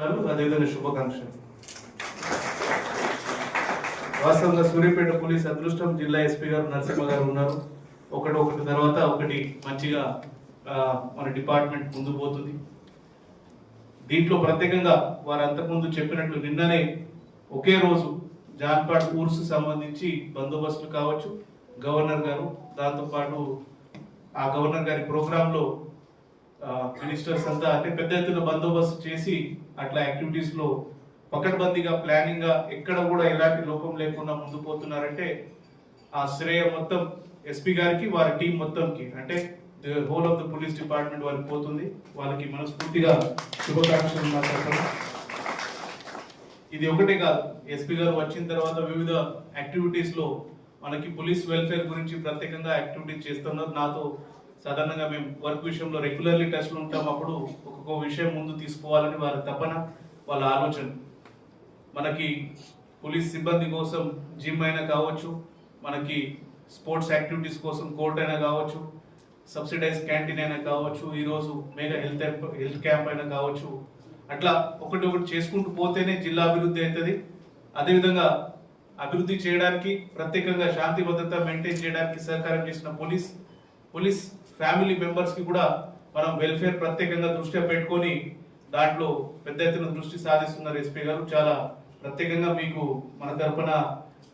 అదేవిధంగా శుభాకాంక్షలు. వాస్తవంగా సూర్యాపేట పోలీస్ అదృష్టం, జిల్లా ఎస్పీ గారు నరసింహ గారు ఉన్నారు. ఒకటి తర్వాత ఒకటి మంచిగా మన డిపార్ట్మెంట్ ముందుకు పోతుంది. దీంట్లో ప్రత్యేకంగా వారు అంతకుముందు చెప్పినట్లు నిన్ననే ఒకే రోజు జాన్పాడ్ ఊర్స్ సంబంధించి బందోబస్తులు కావచ్చు, గవర్నర్ గారు దాంతోపాటు ఆ గవర్నర్ గారి ప్రోగ్రాంలో మినిస్టర్స్ అంతా అంటే పెద్ద ఎత్తున బందోబస్తు చేసి అట్లా యాక్టివిటీస్ లో పకడ్బందీగా ప్లానింగ్ గా ఎక్కడ కూడా ఎలాంటి లోపం లేకుండా ముందు పోతున్నారంటే ఆ శ్రేయ మొత్తం ఎస్పీ గారికి, వారి టీం మొత్తంకి, అంటే whole of the police department వారికి పోతుంది. వాళ్ళకి మనస్ఫూర్తిగా శుభాకాంక్షలు మాట్లాడతారు. ఇది ఒకటే కాదు, ఎస్పీ గారు వచ్చిన తర్వాత వివిధ యాక్టివిటీస్ లో మనకి పోలీస్ వెల్ఫేర్ గురించి ప్రత్యేకంగా యాక్టివిటీస్ చేస్తున్నారు. నాతో సాధారణంగా మేము వర్క్ విషయంలో రెగ్యులర్లీ టచ్లో ఉంటాం. అప్పుడు ఒక్కొక్క విషయం ముందు తీసుకోవాలని వారి తపన, వాళ్ళ ఆలోచన. మనకి పోలీస్ సిబ్బంది కోసం జిమ్ అయినా కావచ్చు, మనకి స్పోర్ట్స్ యాక్టివిటీస్ కోసం కోర్ట్ అయినా కావచ్చు, సబ్సిడైజ్ క్యాంటీన్ అయినా కావచ్చు, ఈరోజు మెగా హెల్త్ క్యాంప్ అయినా కావచ్చు. అట్లా ఒకటి చేసుకుంటూ పోతేనే జిల్లా అభివృద్ధి అవుతుంది. అదేవిధంగా అభివృద్ధి చేయడానికి ప్రత్యేకంగా శాంతి భద్రత మెయింటైన్ చేయడానికి సహకారం చేసిన పోలీస్ ఫ్యామిలీ మెంబర్స్ కి కూడా మనం వెల్ఫేర్ ప్రత్యేకంగా దృష్టిలో పెట్టుకొని దాంట్లో పెద్ద ఎత్తున దృష్టి సాధిస్తున్నారు ఎస్పీ గారు. చాలా ప్రత్యేకంగా మీకు మన తరపున,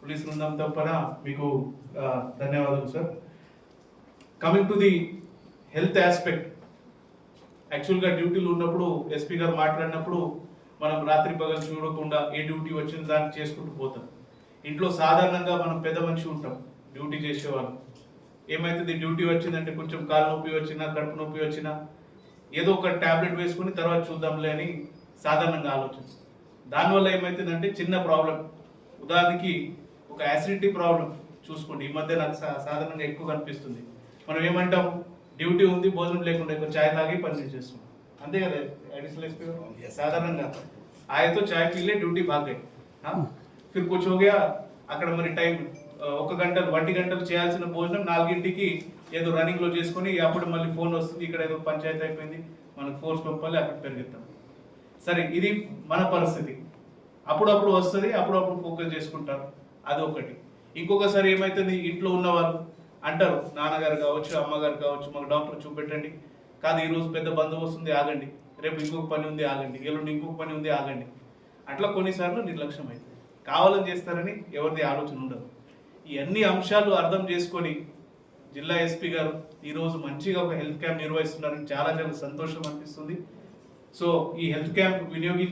పోలీస్ బృందం తరపున మీకు ధన్యవాదాలు sir. Coming to the health aspect, యాక్చువల్గా డ్యూటీలు ఉన్నప్పుడు ఎస్పీ గారు మాట్లాడినప్పుడు మనం రాత్రి పగలు చూడకుండా ఏ డ్యూటీ వచ్చిన దాన్ని చేసుకుంటూ పోతాం. ఇంట్లో సాధారణంగా మనం పెద్ద మనిషి ఉంటాం, డ్యూటీ చేసేవాళ్ళు. ఏమైతుంది, డ్యూటీ వచ్చిందంటే కొంచెం కాలు నొప్పి వచ్చినా, కడుపు నొప్పి వచ్చినా ఏదో ఒక ట్యాబ్లెట్ వేసుకుని తర్వాత చూద్దాంలే అని సాధారణంగా ఆలోచన. దానివల్ల ఏమవుతుందంటే చిన్న ప్రాబ్లం, ఉదాహరణకి ఒక యాసిడిటీ ప్రాబ్లం చూసుకోండి. ఈ మధ్య నాకు సాధారణంగా ఎక్కువ కనిపిస్తుంది. మనం ఏమంటాం, డ్యూటీ ఉంది, భోజనం లేకుండా ఎక్కువ చాయ్ తాగి పని చేస్తున్నాం, అంతే కదా అడిషనల్ ఎస్పీ సాధారణంగా. ఆయనతో చాయ్ పీలే డ్యూటీ బాగా ఫిర్ కుచ్ హో గయా. అక్కడ మరి టైం 1 గంట 1 గంటలు చేయాల్సిన భోజనం 4ంటికి ఏదో రన్నింగ్ లో చేసుకుని అప్పుడు మళ్ళీ ఫోన్ వస్తుంది, ఇక్కడ ఏదో పంచాయతీ అయిపోయింది, మనకు ఫోర్స్ పంపాలి, అక్కడ పెరుగుతాం. సరే, ఇది మన పరిస్థితి. అప్పుడప్పుడు వస్తుంది, అప్పుడప్పుడు ఫోకస్ చేసుకుంటారు, అది ఒకటి. ఇంకొకసారి ఏమైతుంది, ఇంట్లో ఉన్న వాళ్ళు అంటారు, నాన్నగారు కావచ్చు, అమ్మగారు కావచ్చు, మాకు డాక్టర్ చూపెట్టండి, కాదు ఈరోజు పెద్ద బందోబస్తు ఉంది ఆగండి, రేపు ఇంకొక పని ఉంది ఆగండి, ఎల్లుండి ఇంకొక పని ఉంది ఆగండి. అట్లా కొన్నిసార్లు నిర్లక్ష్యం అవుతుంది. కావాలని చేస్తారని ఎవరిది ఆలోచన ఉండదు. ఈ అన్ని అంశాలు అర్థం చేసుకొని జిల్లా ఎస్పీ గారు ఈరోజు మంచిగా ఒక హెల్త్ క్యాంప్ నిర్వహిస్తున్నారని చాలా చాలా సంతోషం అనిపిస్తుంది. సో ఈ హెల్త్ క్యాంప్ వినియోగించి